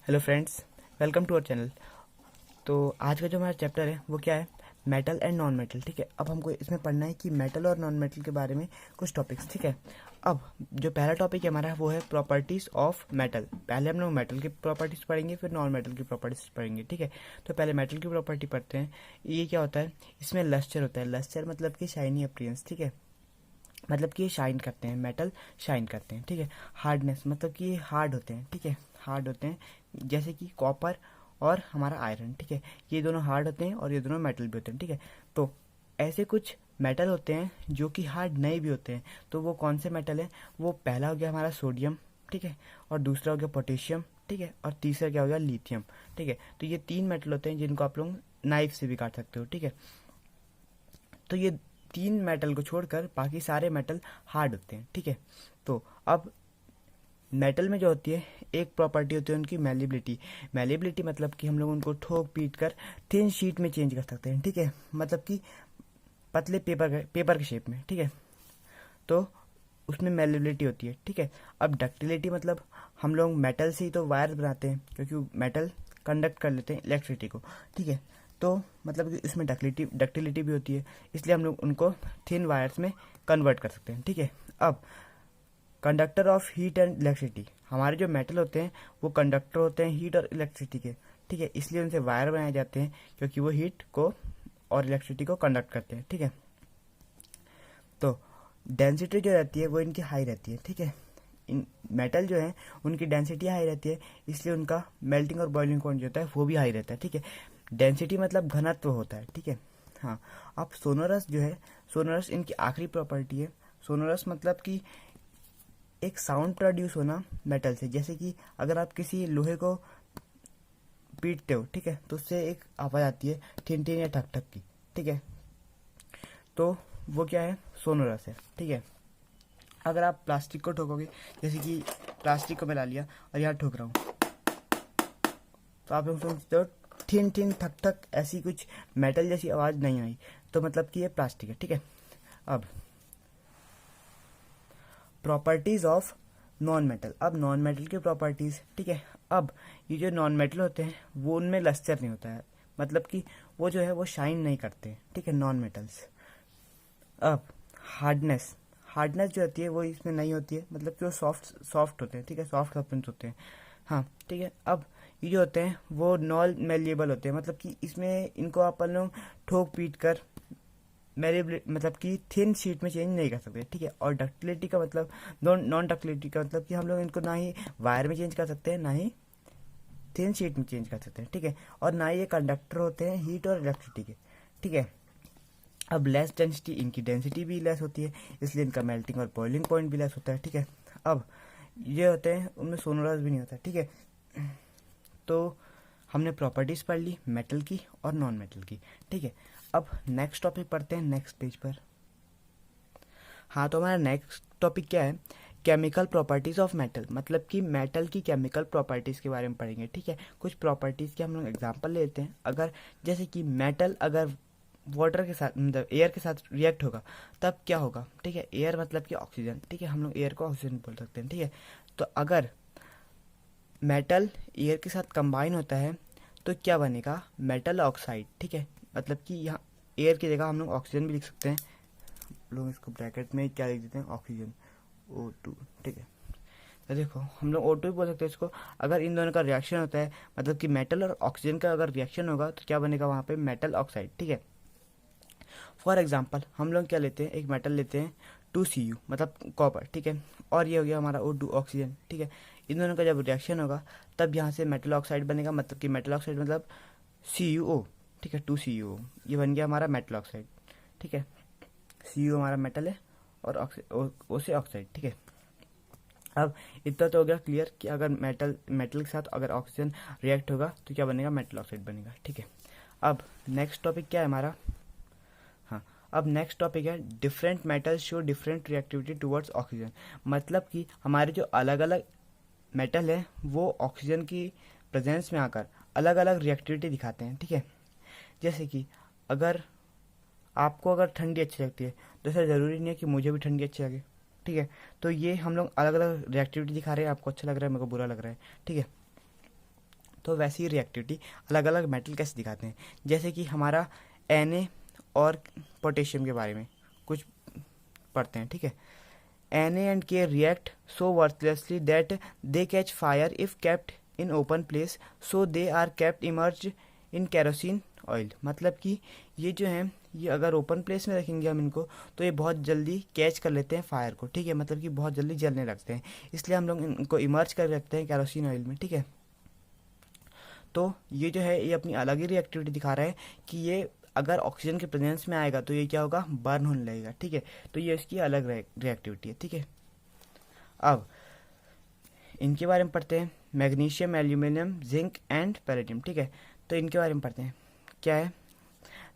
Hello friends, welcome to our channel. तो आज का जो हमारा चैप्टर है वो क्या है? Metal and non metal. ठीक है, अब हमको इसमें पढ़ना है कि मेटल और नॉन मेटल के बारे में कुछ टॉपिक्स। ठीक है, अब जो पहला टॉपिक है हमारा वो है प्रॉपर्टीज ऑफ मेटल। पहले हम लोग मेटल की प्रॉपर्टीज पढ़ेंगे, फिर नॉन मेटल की प्रॉपर्टीज पढ़ेंगे। ठीक है, तो पहले मेटल की प्रॉपर्टी पढ़ते हैं। ये क्या होता है? इसमें लस्टर होता है। लस्टर मतलब कि शाइनी अपीयरेंस। ठीक है, मतलब कि ये शाइन करते हैं, मेटल शाइन करते हैं। ठीक है, हार्डनेस मतलब कि ये हार्ड होते हैं। ठीक है, हार्ड होते हैं जैसे कि कॉपर और हमारा आयरन। ठीक है, ये दोनों हार्ड होते हैं और ये दोनों मेटल भी होते हैं। ठीक है, तो ऐसे कुछ मेटल होते हैं जो कि हार्ड नहीं भी होते हैं। तो वो कौन से मेटल हैं? वो पहला हो गया हमारा सोडियम। ठीक है, और दूसरा हो गया पोटेशियम। ठीक है, और तीसरा क्या हो गया? लिथियम। ठीक है, तो ये तीन मेटल होते हैं जिनको आप लोग नाइफ से भी काट सकते हो। ठीक है, तो ये तीन मेटल को छोड़कर बाकी सारे मेटल हार्ड होते हैं। ठीक है, तो अब मेटल में जो होती है एक प्रॉपर्टी होती है उनकी मेलिबिलिटी। मेलिबिलिटी मतलब कि हम लोग उनको ठोक पीट कर थिन शीट में चेंज कर सकते हैं। ठीक है, मतलब कि पतले पेपर के शेप में। ठीक है, तो उसमें मेलिबिलिटी होती है। ठीक है, अब डक्टिलिटी मतलब हम लोग मेटल से ही तो वायर बनाते हैं, क्योंकि मेटल कंडक्ट कर लेते हैं इलेक्ट्रिसिटी को। ठीक है, तो मतलब कि उसमें डक्टिलिटी भी होती है, इसलिए हम लोग उनको थिन वायर्स में कन्वर्ट कर सकते हैं। ठीक है, अब conductor of heat and electricity. हमारे जो मेटल होते हैं वो कंडक्टर होते हैं हीट और इलेक्ट्रिसिटी के। ठीक है, इसलिए उनसे वायर बनाए जाते हैं, क्योंकि वो हीट को और इलेक्ट्रिसिटी को कंडक्ट करते हैं। ठीक है, तो डेंसिटी जो रहती है वो इनकी हाई रहती है। ठीक है, इन मेटल जो है उनकी डेंसिटी हाई रहती है, इसलिए उनका मेल्टिंग और बॉइलिंग पॉइंट जो होता है वो भी हाई रहता है। ठीक है, डेंसिटी मतलब घनत्व होता है। ठीक है, हाँ। अब सोनोरस जो है, सोनोरस इनकी आखिरी प्रॉपर्टी है। सोनोरस मतलब कि एक साउंड प्रोड्यूस होना मेटल से। जैसे कि अगर आप किसी लोहे को पीटते हो, ठीक है, तो उससे एक आवाज़ आती है ठिन ठिन या ठक ठक की। ठीक है, तो वो क्या है? सोनोरस है। ठीक है, अगर आप प्लास्टिक को ठोकोगे, जैसे कि प्लास्टिक को मिला लिया और यहाँ ठोक रहा हूँ, तो आप लोग सोचते हो ठिन ठिन ठक ठक, ऐसी कुछ मेटल जैसी आवाज़ नहीं आई, तो मतलब कि ये प्लास्टिक है। ठीक है, अब प्रॉपर्टीज ऑफ नॉन मेटल। अब नॉन मेटल की प्रॉपर्टीज। ठीक है, अब ये जो नॉन मेटल होते हैं वो उनमें लस्टर नहीं होता है, मतलब कि वो जो है वो शाइन नहीं करते हैं। ठीक है, नॉन मेटल्स। अब हार्डनेस, हार्डनेस जो होती है वो इसमें नहीं होती है, मतलब कि वो सॉफ्ट सॉफ्ट होते हैं। ठीक है, सॉफ्ट सब्सटेंस होते हैं। हाँ, ठीक है, अब ये जो होते हैं वो नॉन मेलिएबल होते हैं, मतलब कि इसमें इनको अपन लोग ठोक पीट कर मेरे मतलब कि थिन शीट में चेंज नहीं कर सकते। ठीक है, और डक्टिलिटी का मतलब, नॉन डक्टिलिटी का मतलब कि हम लोग इनको ना ही वायर में चेंज कर सकते हैं, ना ही थिन शीट में चेंज कर सकते हैं। ठीक है, और ना ही ये कंडक्टर होते हैं हीट और इलेक्ट्रिसिटी के। ठीक है, अब लेस डेंसिटी, इनकी डेंसिटी भी लेस होती है, इसलिए इनका मेल्टिंग और बॉइलिंग पॉइंट भी लेस होता है। ठीक है, अब ये होते हैं उनमें सोनोरस भी नहीं होता। ठीक है, तो हमने प्रॉपर्टीज पढ़ ली मेटल की और नॉन मेटल की। ठीक है, अब नेक्स्ट टॉपिक पढ़ते हैं नेक्स्ट पेज पर। हाँ, तो हमारा नेक्स्ट टॉपिक क्या है? केमिकल प्रॉपर्टीज ऑफ मेटल, मतलब कि मेटल की केमिकल प्रॉपर्टीज के बारे में पढ़ेंगे। ठीक है, कुछ प्रॉपर्टीज के हम लोग एग्जांपल लेते हैं। अगर जैसे कि मेटल अगर वाटर के साथ, मतलब एयर के साथ रिएक्ट होगा, तब क्या होगा? ठीक है, एयर मतलब कि ऑक्सीजन। ठीक है, हम लोग एयर को ऑक्सीजन बोल सकते हैं। ठीक है, तो अगर मेटल एयर के साथ कंबाइन होता है तो क्या बनेगा? Metal oxide. ठीक है, मतलब कि यहाँ एयर की जगह हम लोग ऑक्सीजन भी लिख सकते हैं। लोग इसको ब्रैकेट में क्या लिख देते हैं? Oxygen, O2। ठीक है, तो देखो हम लोग O2 भी बोल सकते हैं इसको। अगर इन दोनों का रिएक्शन होता है, मतलब कि मेटल और ऑक्सीजन का अगर रिएक्शन होगा, तो क्या बनेगा वहाँ पे? Metal oxide. ठीक है, फॉर एग्जांपल हम लोग क्या लेते हैं? एक मेटल लेते हैं 2Cu, मतलब कॉपर। ठीक है, और ये हो गया हमारा O2 ऑक्सीजन। ठीक है, इन दोनों का जब रिएक्शन होगा तब यहाँ से मेटल ऑक्साइड बनेगा, मतलब कि मेटल ऑक्साइड मतलब CuO। ठीक है, 2Cu, ये बन गया हमारा मेटल ऑक्साइड। ठीक है, Cu हमारा मेटल है और O से ऑक्साइड। ठीक है, अब इतना तो हो गया क्लियर कि अगर मेटल मेटल के साथ अगर ऑक्सीजन रिएक्ट होगा तो क्या बनेगा? मेटल ऑक्साइड बनेगा। ठीक है, अब नेक्स्ट टॉपिक क्या है हमारा? हाँ, अब नेक्स्ट टॉपिक है different metals show different reactivity towards oxygen. मतलब कि हमारे जो अलग अलग मेटल है वो ऑक्सीजन की प्रेजेंस में आकर अलग अलग रिएक्टिविटी दिखाते हैं। ठीक है, जैसे कि अगर आपको अगर ठंडी अच्छी लगती है, तो ऐसा ज़रूरी नहीं है कि मुझे भी ठंडी अच्छी लगे। ठीक है, तो ये हम लोग अलग अलग रिएक्टिविटी दिखा रहे हैं, आपको अच्छा लग रहा है, मेरे को बुरा लग रहा है। ठीक है, तो वैसे ही रिएक्टिविटी अलग अलग मेटल कैसे दिखाते हैं, जैसे कि हमारा Na और पोटेशियम के बारे में कुछ पढ़ते हैं, ठीक है। Na and K react so worthlessly that they catch fire if kept in open place, so they are kept immersed in kerosene oil। मतलब कि ये जो है, ये अगर ओपन प्लेस में रखेंगे हम इनको तो ये बहुत जल्दी कैच कर लेते हैं फायर को, ठीक है, मतलब कि बहुत जल्दी जलने लगते हैं, इसलिए हम लोग इनको इमर्ज कर रखते हैं केरोसिन ऑयल में, ठीक है। तो ये जो है ये अपनी अलग ही रिएक्टिविटी दिखा रहा है कि ये अगर ऑक्सीजन के प्रेजेंस में आएगा तो ये क्या होगा, बर्न होने लगेगा, ठीक है। तो ये इसकी अलग रिएक्टिविटी है, ठीक है। अब इनके बारे में पढ़ते हैं, magnesium, aluminium, zinc and palladium, ठीक है। तो इनके बारे में पढ़ते हैं, क्या है,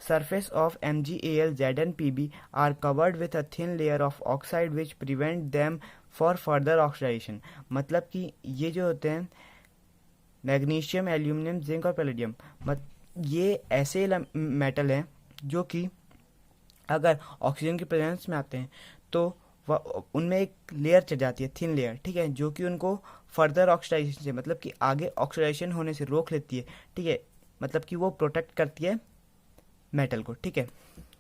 surface of MgAl, Z and Pb are covered with a thin layer of oxide which prevent them for further oxidation। मतलब कि ये जो होते हैं मैग्नीशियम, एल्यूमिनियम, जिंक और पैलेडियम, ये ऐसे मेटल हैं जो कि अगर ऑक्सीजन की प्रेजेंस में आते हैं तो उनमें एक लेयर चढ़ जाती है, थिन लेयर, ठीक है, जो कि उनको फर्दर ऑक्सीडाइजेशन से, मतलब कि आगे ऑक्सीडाइजेशन होने से रोक लेती है, ठीक है, मतलब कि वो प्रोटेक्ट करती है मेटल को, ठीक है।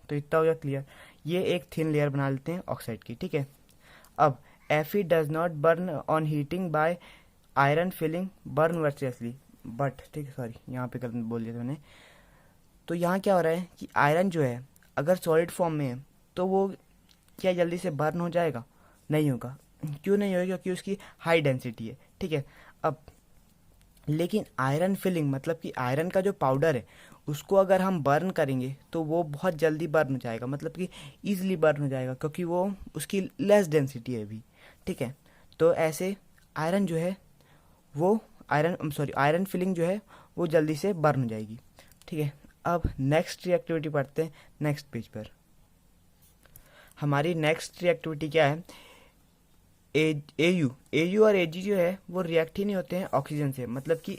तो इतना हो गया क्लियर। ये एक थिन लेयर बना लेते हैं ऑक्साइड की, ठीक है। अब Fe does not burn on heating by iron filing burn virtuously but, ठीक है, सॉरी यहाँ पे गलत बोल दिया था मैंने। तो यहाँ क्या हो रहा है कि आयरन जो है अगर सॉलिड फॉर्म में है तो वो क्या जल्दी से बर्न हो जाएगा, नहीं होगा। क्यों नहीं होगा, क्योंकि उसकी हाई डेंसिटी है, ठीक है। अब लेकिन आयरन फिलिंग मतलब कि आयरन का जो पाउडर है उसको अगर हम बर्न करेंगे तो वो बहुत जल्दी बर्न हो जाएगा, मतलब कि ईजिली बर्न हो जाएगा, क्योंकि वो उसकी लेस डेंसिटी है अभी, ठीक है। तो ऐसे आयरन जो है वो आयरन फिलिंग जो है वो जल्दी से बर्न हो जाएगी, ठीक है। अब नेक्स्ट रिएक्टिविटी पढ़ते हैं नेक्स्ट पेज पर। हमारी नेक्स्ट रिएक्टिविटी क्या है, AU और AG जो है वो रिएक्ट ही नहीं होते हैं ऑक्सीजन से, मतलब कि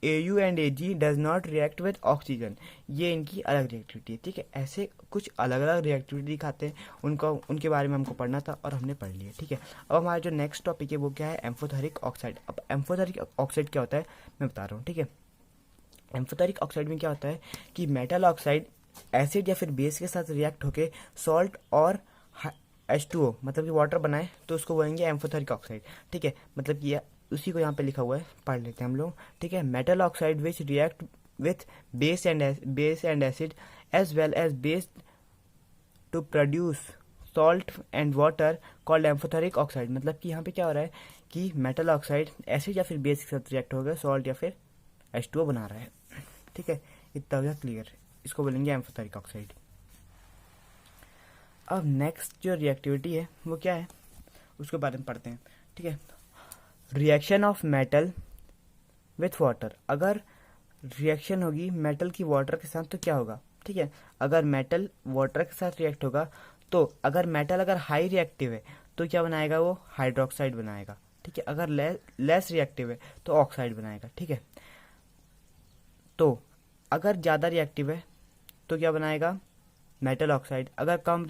AU and AG does not react with oxygen, ये इनकी अलग रिएक्टिविटी है, ठीक है। ऐसे कुछ अलग अलग रिएक्टिविटी दिखाते हैं, उनके बारे में हमको पढ़ना था और हमने पढ़ लिया, ठीक है। अब हमारा जो नेक्स्ट टॉपिक है वो क्या है, एम्फोथेरिक ऑक्साइड। अब एम्फोथेरिक ऑक्साइड क्या होता है मैं बता रहा हूँ, ठीक है। एम्फोथेरिक ऑक्साइड में क्या होता है कि मेटल ऑक्साइड एसिड या फिर बेस के साथ रिएक्ट होके सॉल्ट और H2O मतलब कि वाटर बनाए तो उसको बोलेंगे एम्फोथेरिक ऑक्साइड, ठीक है। मतलब कि उसी को यहाँ पे लिखा हुआ है, पढ़ लेते हैं हम लोग, ठीक है। Metal oxide which react with base and acid as well as base to produce salt and water called amphoteric oxide. मतलब कि यहाँ पे क्या हो रहा है कि मेटल ऑक्साइड एसिड या फिर बेस के साथ रिएक्ट हो गया, सॉल्ट या फिर H2O बना रहा है, ठीक है। इतना हो गया क्लियर, इसको बोलेंगे एम्फोथेरिक ऑक्साइड। अब नेक्स्ट जो रिएक्टिविटी है वो क्या है उसके बारे में पढ़ते हैं, ठीक है। Reaction of metal with water, अगर रिएक्शन होगी मेटल की वाटर के साथ तो क्या होगा, ठीक है। अगर मेटल वाटर के साथ रिएक्ट होगा तो अगर मेटल अगर हाई रिएक्टिव है तो क्या बनाएगा, वो हाइड्रोक्साइड बनाएगा, ठीक है। अगर लेस रिएक्टिव है तो ऑक्साइड बनाएगा, ठीक है। तो अगर ज़्यादा रिएक्टिव है तो क्या बनाएगा, मेटल ऑक्साइड। अगर कम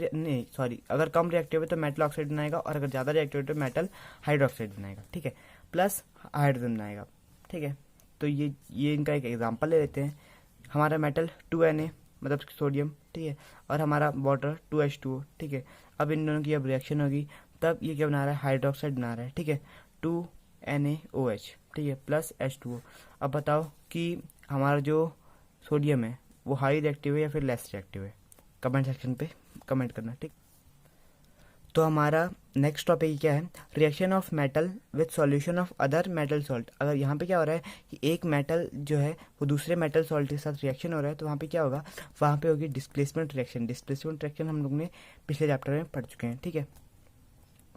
रिएक्टिव है तो मेटल ऑक्साइड बनाएगा, और अगर ज़्यादा रिएक्टिव है तो मेटल हाइड्रोक्साइड बनाएगा, ठीक है, प्लस हाइड्रोजन बनाएगा, ठीक है। तो ये इनका एक एग्जांपल ले लेते हैं। हमारा मेटल 2Na मतलब सोडियम, ठीक है, और हमारा वाटर 2H2O, ठीक है। अब इन दोनों की जब रिएक्शन होगी तब ये क्या बना रहा है, हाइड्रोक्साइड बना रहा है, ठीक है, 2NaOH, ठीक है, प्लस H2O। अब बताओ कि हमारा जो सोडियम है वो हाई रिएक्टिव है या फिर लेस रिएक्टिव है, कमेंट सेक्शन पे कमेंट करना, ठीक। तो हमारा नेक्स्ट टॉपिक क्या है, reaction of metal with solution of other metal salt. अगर यहाँ पे क्या हो रहा है कि एक मेटल जो है वो दूसरे मेटल सॉल्ट के साथ रिएक्शन हो रहा है तो वहाँ पे क्या होगा, वहाँ पे होगी डिस्प्लेसमेंट रिएक्शन। डिस्प्लेसमेंट रिएक्शन हम लोग ने पिछले चैप्टर में पढ़ चुके हैं, ठीक है।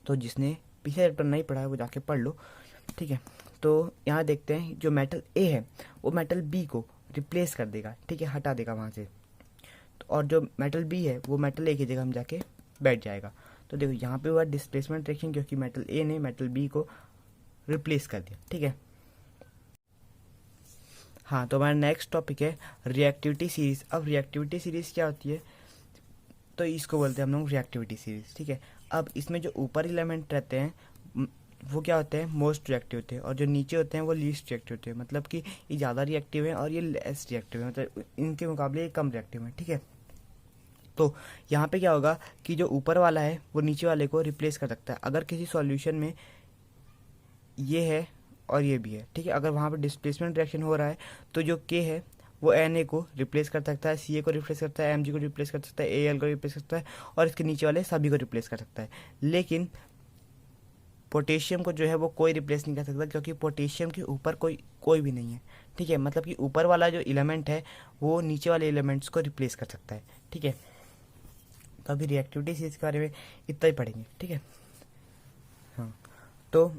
तो जिसने पिछले चैप्टर नहीं पढ़ा है वो जाके पढ़ लो, ठीक है। तो यहाँ देखते हैं जो मेटल ए है वो मेटल बी को रिप्लेस कर देगा, ठीक है, हटा देगा वहाँ से, और जो मेटल बी है वो मेटल ए की जगह हम जाके बैठ जाएगा। तो देखो यहाँ पे हुआ डिस्प्लेसमेंट रिएक्शन, क्योंकि मेटल ए ने मेटल बी को रिप्लेस कर दिया, ठीक है। हाँ, तो हमारा नेक्स्ट टॉपिक है रिएक्टिविटी सीरीज। अब रिएक्टिविटी सीरीज क्या होती है, तो इसको बोलते हैं हम लोग रिएक्टिविटी सीरीज, ठीक है। अब इसमें जो ऊपर एलिमेंट रहते हैं वो क्या होते हैं, मोस्ट रिएक्टिव होते हैं, और जो नीचे होते हैं वो लीस्ट रिएक्टिव होते हैं। मतलब कि ये ज़्यादा रिएक्टिव है और ये लेस रिएक्टिव है, मतलब इनके मुकाबले ये कम रिएक्टिव है, ठीक है। तो यहाँ पे क्या होगा कि जो ऊपर वाला है वो नीचे वाले को रिप्लेस कर सकता है अगर किसी सॉल्यूशन में ये है और ये भी है, ठीक है। अगर वहाँ पे डिस्प्लेसमेंट रिएक्शन हो रहा है तो जो के है वो एन ए को रिप्लेस कर सकता है, सी ए को रिप्लेस करता है, एम जी को रिप्लेस कर सकता है, ए एल को रिप्लेस कर सकता है, और इसके नीचे वाले सभी को रिप्लेस कर सकता है। लेकिन पोटेशियम को जो है वो कोई रिप्लेस नहीं कर सकता, क्योंकि पोटेशियम के ऊपर कोई भी नहीं है, ठीक है। मतलब कि ऊपर वाला जो एलिमेंट है वो नीचे वाले एलिमेंट्स को रिप्लेस कर सकता है, ठीक है। तो अभी रिएक्टिविटी चीज़ के बारे में इतना ही पढ़ेंगे, ठीक है। हाँ, तो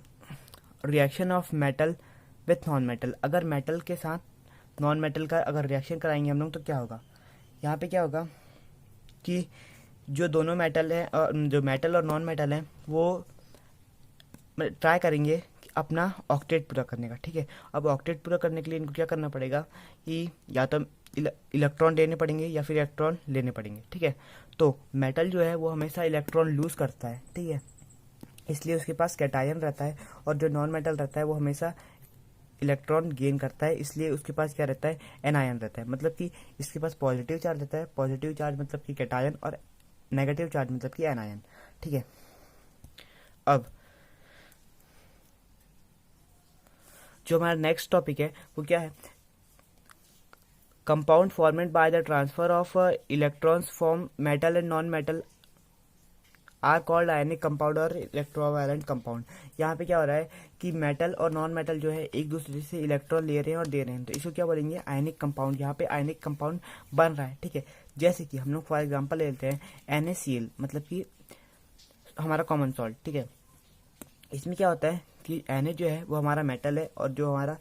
reaction of metal with non metal, अगर मेटल के साथ नॉन मेटल का अगर रिएक्शन कराएंगे हम लोग तो क्या होगा, यहाँ पे क्या होगा कि जो दोनों मेटल है, जो मेटल और नॉन मेटल है, वो ट्राई करेंगे कि अपना ऑक्टेट पूरा करने का, ठीक है। अब ऑक्टेट पूरा करने के लिए इनको क्या करना पड़ेगा कि या तो इलेक्ट्रॉन लेने पड़ेंगे या फिर इलेक्ट्रॉन लेने पड़ेंगे, ठीक है। तो मेटल जो है वो हमेशा इलेक्ट्रॉन लूज करता है, ठीक है, इसलिए उसके पास कैटायन रहता है, और जो नॉन मेटल रहता है वो हमेशा इलेक्ट्रॉन गेन करता है, इसलिए उसके पास क्या रहता है, एनायन रहता है। मतलब कि इसके पास पॉजिटिव चार्ज रहता है, पॉजिटिव चार्ज मतलब कि कैटायन, और नेगेटिव चार्ज मतलब कि एनायन, ठीक है। अब जो हमारा नेक्स्ट टॉपिक है वो क्या है, compound formed by the transfer of electrons from metal and non metal are called ionic compound or electrovalent compound. यहाँ पे क्या हो रहा है कि मेटल और नॉन मेटल जो है एक दूसरे से इलेक्ट्रॉन ले रहे हैं और दे रहे हैं, तो इसको क्या बोलेंगे, आयनिक कंपाउंड। यहाँ पे आयनिक कंपाउंड बन रहा है, ठीक है। जैसे कि हम लोग फॉर एग्जांपल ले लेते हैं NaCl, मतलब कि हमारा कॉमन सॉल्ट, ठीक है। इसमें क्या होता है कि Na जो है वो हमारा मेटल है, और जो हमारा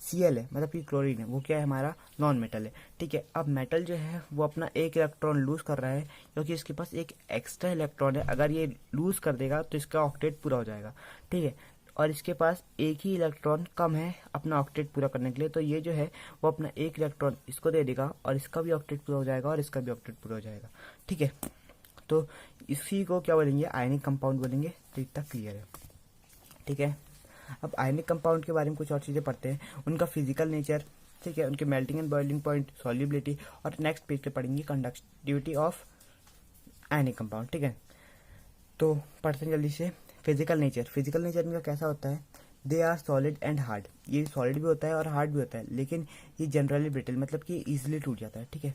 Cl है मतलब कि क्लोरीन है वो क्या है, हमारा नॉन मेटल है, ठीक है। अब मेटल जो है वो अपना एक इलेक्ट्रॉन लूज कर रहा है, क्योंकि इसके पास एक एक्स्ट्रा इलेक्ट्रॉन है, अगर ये लूज कर देगा तो इसका ऑक्टेट पूरा हो जाएगा, ठीक है। और इसके पास एक ही इलेक्ट्रॉन कम है अपना ऑक्टेट पूरा करने के लिए, तो ये जो है वो अपना एक इलेक्ट्रॉन इसको दे देगा, और इसका भी ऑक्टेट पूरा हो जाएगा और इसका भी ऑक्टेट पूरा हो जाएगा, ठीक है। तो इसी को क्या बोलेंगे, आयनिक कंपाउंड बोलेंगे। तो इतना क्लियर है, ठीक है। अब आयनिक कंपाउंड के बारे में कुछ और चीज़ें पढ़ते हैं, उनका फिजिकल नेचर, ठीक है, उनके melting and boiling point, solubility, और नेक्स्ट पेज पे पढ़ेंगे कंडक्टिविटी ऑफ आयनिक कंपाउंड, ठीक है। तो पढ़ते हैं जल्दी से। फिजिकल नेचर, फिजिकल नेचर इनका कैसा होता है, they are solid and hard. ये सॉलिड भी होता है और हार्ड भी होता है, लेकिन ये जनरली ब्रिटल, मतलब कि ईजिली टूट जाता है, ठीक है।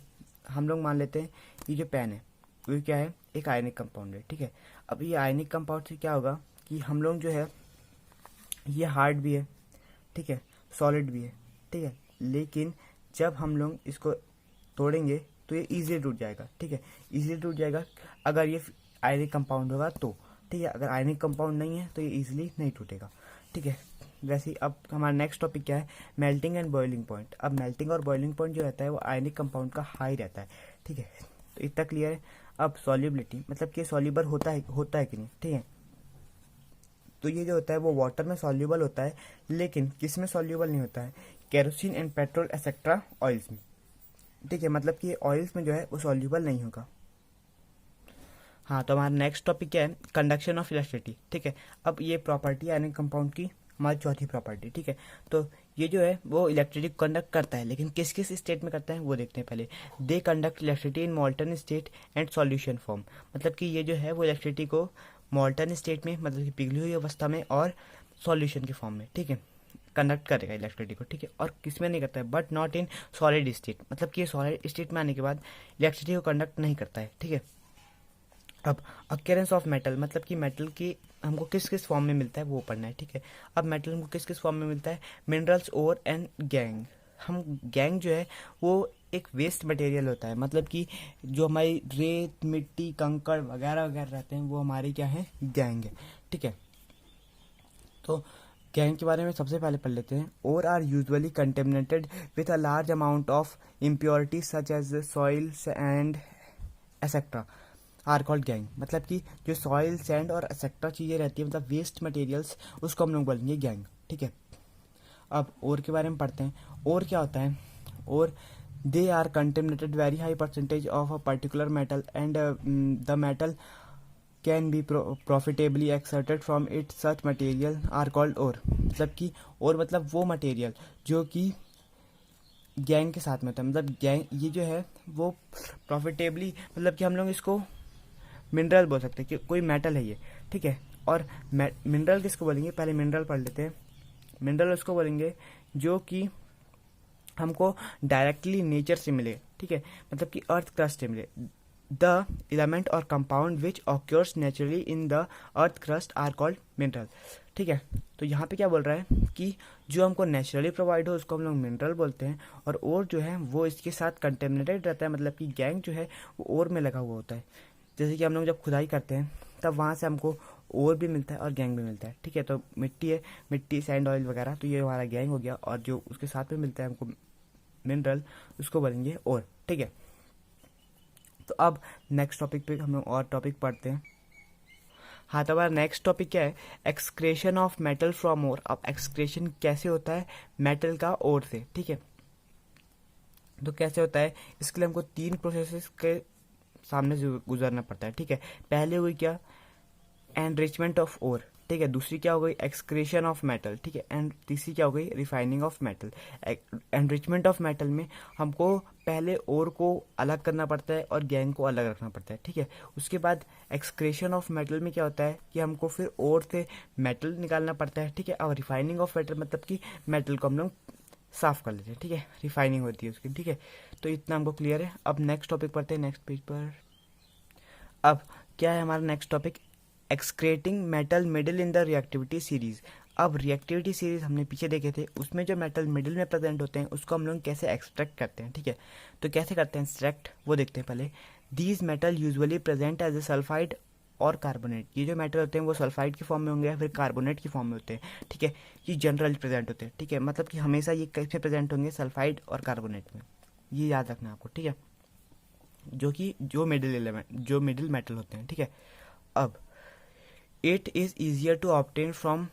हम लोग मान लेते हैं ये जो पेन है वो क्या है, एक आयनिक कंपाउंड है, ठीक है। अब ये आयनिक कंपाउंड से क्या होगा कि हम लोग जो है ये हार्ड भी है, ठीक है, सॉलिड भी है, ठीक है, लेकिन जब हम लोग इसको तोड़ेंगे तो ये इजीली टूट जाएगा, ठीक है, इजीली टूट जाएगा अगर ये आयनिक कंपाउंड होगा तो, ठीक है। अगर आयनिक कंपाउंड नहीं है तो ये इजीली नहीं टूटेगा, ठीक है। वैसे ही अब हमारा नेक्स्ट टॉपिक क्या है, मेल्टिंग एंड बॉइलिंग पॉइंट। अब मेल्टिंग और बॉइलिंग पॉइंट जो रहता है वो आयनिक कंपाउंड का हाई रहता है, ठीक है। तो इतना क्लियर है। अब सॉल्युबिलिटी, मतलब कि सॉल्युबल होता है कि नहीं, ठीक है। तो ये जो होता है वो वाटर में सॉल्युबल होता है, लेकिन किस में सॉल्युबल नहीं होता है, kerosene and petrol etcetera oils में, ठीक है। मतलब कि ऑयल्स में जो है वो सॉल्युबल नहीं होगा। हाँ, तो हमारा नेक्स्ट टॉपिक क्या है, कंडक्शन ऑफ इलेक्ट्रिसिटी, ठीक है। अब ये प्रॉपर्टी आयनिक कंपाउंड की हमारी चौथी प्रॉपर्टी, ठीक है। तो ये जो है वो इलेक्ट्रिसिटी कंडक्ट करता है, लेकिन किस किस स्टेट में करता है वो देखते हैं पहले। They conduct electricity in मॉल्टन state and solution form, मतलब कि ये जो है वो इलेक्ट्रिसिटी को मॉल्टन स्टेट में, मतलब कि पिघली हुई अवस्था में, और सॉल्यूशन के फॉर्म में, ठीक है, कंडक्ट करेगा इलेक्ट्रिसिटी को, ठीक है। और किस में नहीं करता है, but not in solid state, मतलब कि सॉलिड स्टेट में आने के बाद इलेक्ट्रिसिटी को कंडक्ट नहीं करता है, ठीक है। अब अक्यूरेंस ऑफ मेटल, मतलब कि मेटल की हमको किस किस फॉर्म में मिलता है वो पढ़ना है, ठीक है। अब मेटल हमको किस किस फॉर्म में मिलता है, मिनरल्स, ओर एंड गैंग। हम गैंग जो है वो एक वेस्ट मटेरियल होता है, मतलब कि जो हमारी रेत, मिट्टी, कंकड़ वगैरह वगैरह रहते हैं वो हमारे क्या है, गैंग है, ठीक है। तो गैंग के बारे में सबसे पहले पढ़ लेते हैं। Ore are usually contaminated with a large amount of impurities such as soil and etcetera are called gangue. मतलब कि जो सॉइल, सैंड और एक्सेट्रा चीज़ें रहती है, मतलब वेस्ट मटेरियल्स, उसको हम लोग बोलेंगे गैंग, ठीक है। अब और के बारे में पढ़ते हैं। और क्या होता है, और they are contaminated very high percentage of a particular metal and the metal can be profitably extracted from it such material are called ore, मतलब कि और मतलब वो मटेरियल जो कि गैंग के साथ में होता है, मतलब गैंग ये जो है वो प्रॉफिटेबली, मतलब कि हम लोग इसको मिनरल बोल सकते हैं कि कोई मेटल है ये, ठीक है। और मिनरल किसको बोलेंगे, पहले मिनरल पढ़ लेते हैं। मिनरल उसको बोलेंगे जो कि हमको डायरेक्टली नेचर से मिले, ठीक है, मतलब कि अर्थ क्रस्ट से मिले। द एलिमेंट और compound which occurs naturally in the earth crust are called mineral, ठीक है। तो यहाँ पे क्या बोल रहा है कि जो हमको नेचुरली प्रोवाइड हो उसको हम लोग मिनरल बोलते हैं, और जो है वो इसके साथ कंटेमिनेटेड रहता है, मतलब कि गैंग जो है वो और में लगा हुआ होता है। जैसे कि हम लोग जब खुदाई करते हैं तब वहाँ से हमको और भी मिलता है और गैंग भी मिलता है, ठीक है। तो मिट्टी है, मिट्टी सैंड ऑयल वगैरह, तो ये हमारा गैंग हो गया, और जो उसके साथ में मिलता है हमको मिनरल उसको बोलेंगे और, ठीक है। तो अब नेक्स्ट टॉपिक पे हम लोग और टॉपिक पढ़ते हैं। हाँ, तो हमारा नेक्स्ट टॉपिक क्या है, एक्सक्रेशन ऑफ मेटल फ्रॉम ओर। अब एक्सक्रेशन कैसे होता है मेटल का ओर से, ठीक है। तो कैसे होता है, इसके लिए हमको 3 प्रोसेसेस के सामने से गुजरना पड़ता है, ठीक है। पहले हुई क्या, एनरिचमेंट ऑफ ओर, ठीक है। दूसरी क्या हो गई, एक्सक्रेशन ऑफ मेटल, ठीक है। एंड तीसरी क्या हो गई, refining of metal. Enrichment of metal में हमको पहले ओर को अलग करना पड़ता है और गैंग को अलग रखना पड़ता है, ठीक है। उसके बाद एक्सक्रेशन ऑफ मेटल में क्या होता है कि हमको फिर ओर से मेटल निकालना पड़ता है, ठीक है। और रिफाइनिंग ऑफ मेटल मतलब कि मेटल को हम लोग साफ कर लेते हैं, ठीक है, रिफाइनिंग होती है उसकी, ठीक है। तो इतना हमको क्लियर है। अब नेक्स्ट टॉपिक पढ़ते हैं, नेक्स्ट पेज पर। अब क्या है हमारा next topic, extracting metal middle in the reactivity series. अब रिएक्टिविटी सीरीज हमने पीछे देखे थे, उसमें जो मेटल मिडिल में प्रेजेंट होते हैं उसको हम लोग कैसे एक्सट्रैक्ट करते हैं, ठीक है। तो कैसे करते हैं एक्सट्रैक्ट, वो देखते हैं पहले। These metal usually present as a sulphide or carbonate. ये जो मेटल होते हैं वो सल्फाइड की फॉर्म में होंगे या फिर कार्बोनेट की फॉर्म में होते हैं, ठीक है। ये जनरली प्रेजेंट होते हैं, ठीक है, मतलब कि हमेशा ये कैसे प्रेजेंट होंगे, सल्फाइड और कार्बोनेट में। ये याद रखना आपको, ठीक है, जो कि जो मिडिल एलिमेंट, जो मिडिल मेटल होते हैं, ठीक है। अब it is easier to obtain from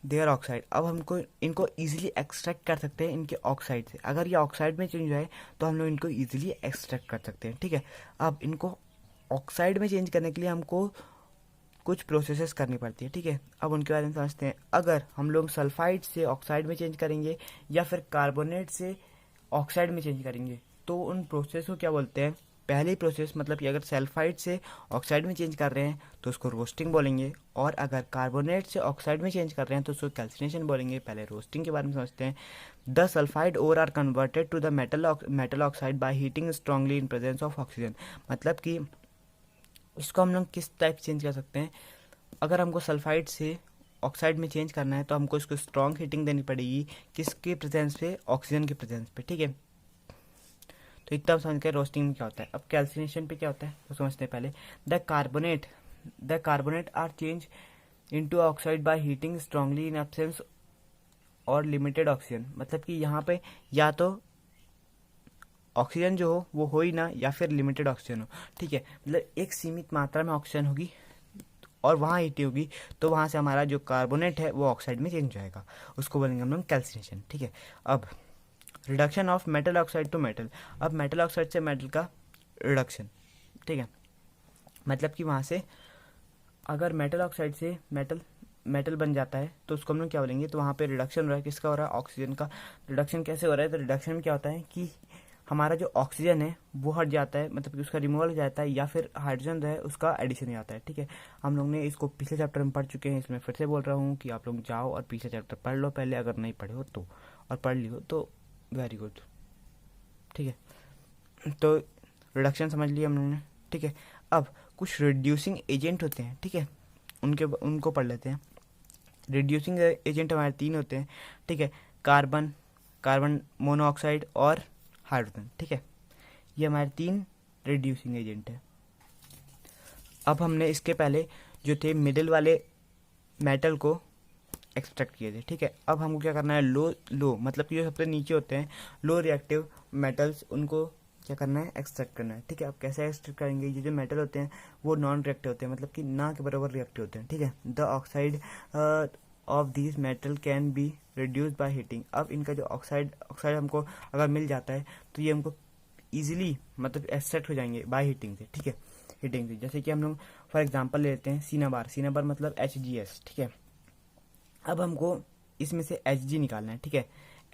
their oxide. अब हमको इनको ईजिली एक्सट्रैक्ट कर सकते हैं इनके ऑक्साइड से। अगर ये ऑक्साइड में चेंज हो तो हम लोग इनको ईजिली एक्सट्रैक्ट कर सकते हैं, ठीक है। अब इनको ऑक्साइड में चेंज करने के लिए हमको कुछ प्रोसेसेस करनी पड़ती है, ठीक है। अब उनके बारे में समझते हैं। अगर हम लोग सल्फाइड से ऑक्साइड में चेंज करेंगे या फिर कार्बोनेट से ऑक्साइड में चेंज करेंगे तो उन प्रोसेस को क्या बोलते हैं, पहली प्रोसेस, मतलब कि अगर सल्फाइड से ऑक्साइड में चेंज कर रहे हैं तो उसको रोस्टिंग बोलेंगे, और अगर कार्बोनेट से ऑक्साइड में चेंज कर रहे हैं तो उसको कैल्सिनेशन बोलेंगे। पहले रोस्टिंग के बारे में समझते हैं। The sulphide ore are converted to the metal oxide by heating strongly in presence of oxygen. मतलब कि इसको हम लोग किस टाइप चेंज कर सकते हैं, अगर हमको सल्फाइड से ऑक्साइड में चेंज करना है तो हमको इसको स्ट्रॉन्ग हीटिंग देनी पड़ेगी, किसके प्रेजेंस पे, ऑक्सीजन के प्रेजेंस पे, ठीक है। तो इतना समझ के रोस्टिंग में क्या होता है। अब कैल्सिनेशन पे क्या होता है वो समझते हैं पहले। The carbonate are change into oxide by heating strongly in absence or limited oxygen. मतलब कि यहाँ पे या तो ऑक्सीजन जो हो वो हो ही ना, या फिर लिमिटेड ऑक्सीजन हो, ठीक है। मतलब एक सीमित मात्रा में ऑक्सीजन होगी और वहाँ हीट होगी, तो वहाँ से हमारा जो कार्बोनेट है वो ऑक्साइड में चेंज हो जाएगा, उसको बोलेंगे हम लोग कैल्सिनेशन, ठीक है। अब reduction of metal oxide to metal. अब मेटल ऑक्साइड से मेटल का रिडक्शन, ठीक है, मतलब कि वहाँ से अगर मेटल ऑक्साइड से मेटल बन जाता है तो उसको हम लोग क्या बोलेंगे, तो वहाँ पे रिडक्शन हो रहा है, किसका हो रहा है, ऑक्सीजन का। रिडक्शन कैसे हो रहा है, तो रिडक्शन में क्या होता है कि हमारा जो ऑक्सीजन है वो हट जाता है, मतलब कि उसका रिमूवल हो जाता है, या फिर हाइड्रोजन जो है उसका एडिशन हो जाता है, ठीक है। हम लोग ने इसको पिछले चैप्टर में पढ़ चुके हैं, इसमें फिर से बोल रहा हूँ कि आप लोग जाओ और पिछले चैप्टर पढ़ लो पहले, अगर नहीं पढ़े हो तो, और पढ़ लियो तो वेरी गुड, ठीक है। तो रिडक्शन समझ लिया हम लोगों ने, ठीक है। अब कुछ रिड्यूसिंग एजेंट होते हैं, ठीक है, उनको पढ़ लेते हैं। रिड्यूसिंग एजेंट हमारे 3 होते हैं, ठीक है, कार्बन मोनोऑक्साइड और हाइड्रोजन, ठीक है। ये हमारे 3 रिड्यूसिंग एजेंट है। अब हमने इसके पहले जो थे मिडिल वाले मेटल को एक्सट्रैक्ट किए थे, ठीक है। अब हमको क्या करना है, लो मतलब कि जो सबसे नीचे होते हैं लो रिएक्टिव मेटल्स, उनको क्या करना है, एक्सट्रैक्ट करना है, ठीक है। अब कैसे एक्सट्रैक्ट करेंगे, ये जो मेटल होते हैं वो नॉन रिएक्टिव होते हैं, मतलब कि ना के बराबर रिएक्टिव होते हैं, ठीक है। The oxide of these metal can be reduce by heating. अब इनका जो ऑक्साइड हमको अगर मिल जाता है तो ये हमको ईजिली मतलब एक्सट्रैक्ट हो जाएंगे बाय हीटिंग से, ठीक है। हीटिंग से। जैसे कि हम लोग फॉर एग्जांपल ले लेते हैं सिनाबार। सिनाबार मतलब HGS, ठीक है। अब हमको इसमें से HG निकालना है, ठीक है।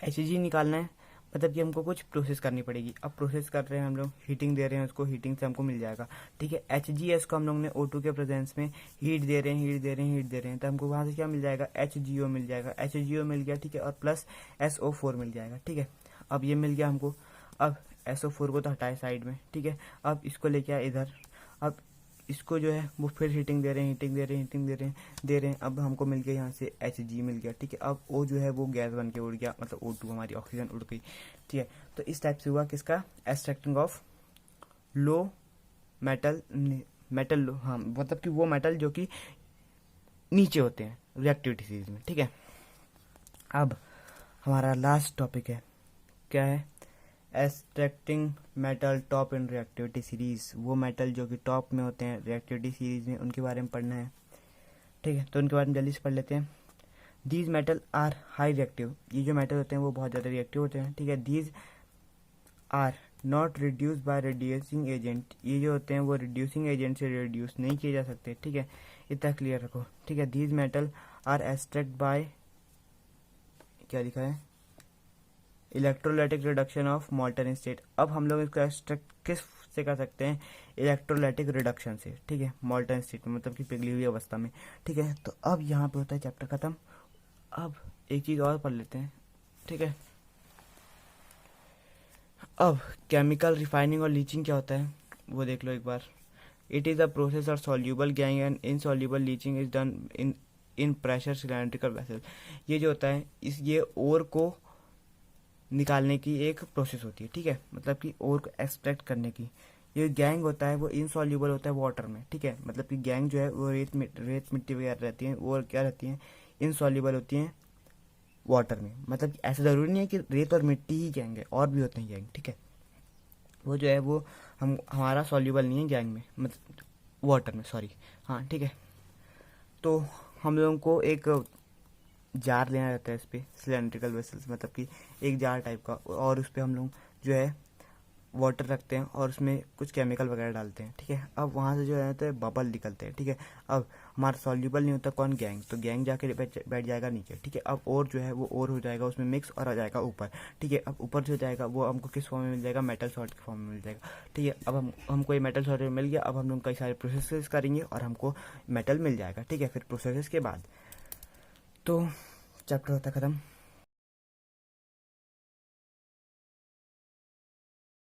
HG निकालना है मतलब कि हमको कुछ प्रोसेस करनी पड़ेगी। अब प्रोसेस कर रहे हैं हम लोग, हीटिंग दे रहे हैं उसको, हीटिंग से हमको मिल जाएगा, ठीक है। HGS को हम लोग ने O2 के प्रेजेंस में हीट दे रहे हैं, हीट दे रहे हैं, हीट दे रहे हैं, तो हमको वहाँ से क्या मिल जाएगा, HGO मिल जाएगा। HGO मिल गया, ठीक है, और प्लस SO4 मिल जाएगा, ठीक है। अब ये मिल गया हमको। अब SO4 को तो हटाए साइड में, ठीक है। अब इसको लेके आए इधर। अब इसको जो है वो फिर हीटिंग दे रहे हैं, हीटिंग दे रहे हैं, हीटिंग दे रहे हैं। अब हमको मिल गया यहाँ से HG मिल गया, ठीक है। अब O जो है वो गैस बन के उड़ गया, मतलब O2 हमारी ऑक्सीजन उड़ गई, ठीक है। तो इस टाइप से हुआ किसका, extracting of low metal, metal low, हाँ, मतलब कि वो मेटल जो कि नीचे होते हैं रिएक्टिविटी सीरीज में, ठीक है। अब हमारा लास्ट टॉपिक है, क्या है, extracting metal top in reactivity series. वो मेटल जो कि टॉप में होते हैं रिएक्टिविटी सीरीज में, उनके बारे में पढ़ना है, ठीक है। तो उनके बारे में जल्दी से पढ़ लेते हैं। These metal are high reactive. ये जो मेटल होते हैं वो बहुत ज़्यादा रिएक्टिव होते हैं, ठीक है। These are not reduce by reducing agent. ये जो होते हैं वो रिड्यूसिंग एजेंट से रिड्यूस नहीं किए जा सकते, ठीक है। इतना क्लियर रखो, ठीक है। These metal are extract by, क्या लिखा है, electrolytic reduction of molten state. अब हम लोग इसको एक्सट्रैक्ट किस से कर सकते हैं, इलेक्ट्रोलाइटिक रिडक्शन से, ठीक है, मॉल्टन स्टेट में, मतलब कि पिघली हुई अवस्था में, ठीक है। तो अब यहाँ पे होता है चैप्टर खत्म। अब एक चीज़ और पढ़ लेते हैं, ठीक है। अब केमिकल रिफाइनिंग और लीचिंग क्या होता है वो देख लो एक बार। इट इज़ अ प्रोसेस और soluble gang and insoluble leaching is done in pressure cylindrical vessel. ये जो होता है ये ओर को निकालने की एक प्रोसेस होती है, ठीक है, मतलब कि ओर को एक्सट्रैक्ट करने की। ये गैंग होता है वो इनसॉल्यूबल होता है वाटर में, ठीक है, मतलब कि गैंग जो है वो रेत मिट्टी वगैरह रहती है, वो क्या रहती है, इनसॉल्यूबल होती हैं वाटर में। मतलब कि ऐसा ज़रूरी नहीं है कि रेत और मिट्टी ही गैंग है, और भी होते हैं गैंग, ठीक है। वो जो है वो हमारा सॉल्यूबल नहीं है गैंग में, मतलब वाटर में, सॉरी, हाँ, ठीक है। तो हम लोगों को एक जार लेना रहता है इस पर, सिलेंड्रिकल वेसल्स, मतलब कि एक जार टाइप का, और उस पर हम लोग जो है वाटर रखते हैं और उसमें कुछ केमिकल वगैरह डालते हैं, ठीक है। अब वहाँ से जो है तो बबल निकलते हैं, ठीक है। अब हमारा सॉल्यूबल नहीं होता कौन, गैंग, तो गैंग जाके बैठ जाएगा नीचे, ठीक है। अब और जो है वो और हो जाएगा उसमें मिक्स और आ जाएगा ऊपर, ठीक है। अब ऊपर जो जाएगा वो हमको किस फॉर्म में मिल जाएगा, मेटल सॉल्ट के फॉर्म में मिल जाएगा, ठीक है। अब हमको ये मेटल सॉल्ट मिल गया। अब हम लोग कई सारे प्रोसेस करेंगे और हमको मेटल मिल जाएगा, ठीक है, फिर प्रोसेस के बाद। तो चैप्टर होता है ख़त्म।